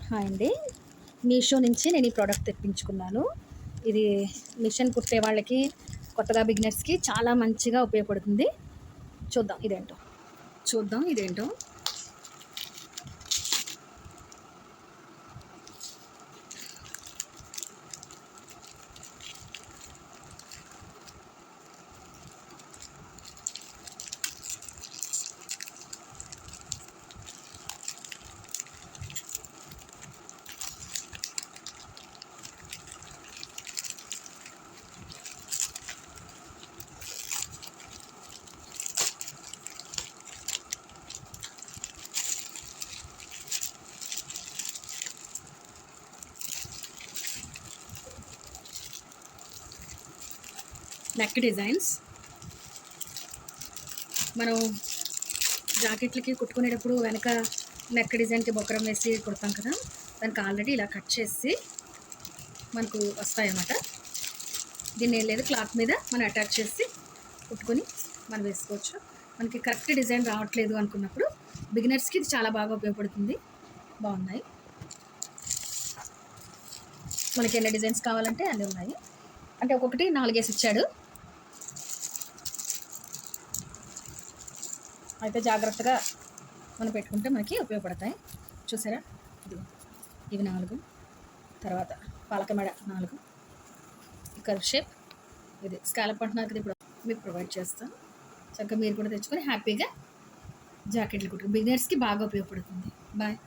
Hi అండి. మీషో నుంచి నేను ఈ ప్రోడక్ట్ తెప్పించుకున్నాను. ఇది మిషన్ కుట్టే వాళ్ళకి, కొత్తగా బిగినర్స్‌కి చాలా మంచిగా ఉపయోగపడుతుంది. చూద్దాం ఇదేంటో. చూద్దాం ఇదేంటో. నెక్ డిజైన్స్ మనం జాకెట్లకి కుట్టుకునేటప్పుడు వెనక నెక్ డిజైన్కి బొక్కరం వేసి కుడతాం కదా, దానికి ఆల్రెడీ ఇలా కట్ చేసి మనకు వస్తాయన్నమాట. దీన్ని ఏం లేదు, క్లాత్ మీద మనం అటాచ్ చేసి కుట్టుకొని మనం వేసుకోవచ్చు. మనకి కరెక్ట్ డిజైన్ రావట్లేదు అనుకున్నప్పుడు బిగినర్స్కి ఇది చాలా బాగా ఉపయోగపడుతుంది. బాగున్నాయి. మనకి ఎన్ని డిజైన్స్ కావాలంటే అన్నీ ఉన్నాయి. అంటే ఒక్కొక్కటి 4 ఇచ్చాడు. అయితే జాగ్రత్తగా మనం పెట్టుకుంటే మనకి ఉపయోగపడతాయి. చూసారా, ఇవి 4, తర్వాత పాలకమెడ 4, కర్వ్ షేప్, ఇది స్కాలప్ అంటున్నారు కదా, ఇప్పుడు మీకు ప్రొవైడ్ చేస్తాను. చక్కగా మీరు కూడా తెచ్చుకొని హ్యాపీగా జాకెట్లు కుట్టుకు బిగినర్స్కి బాగా ఉపయోగపడుతుంది. బాయ్.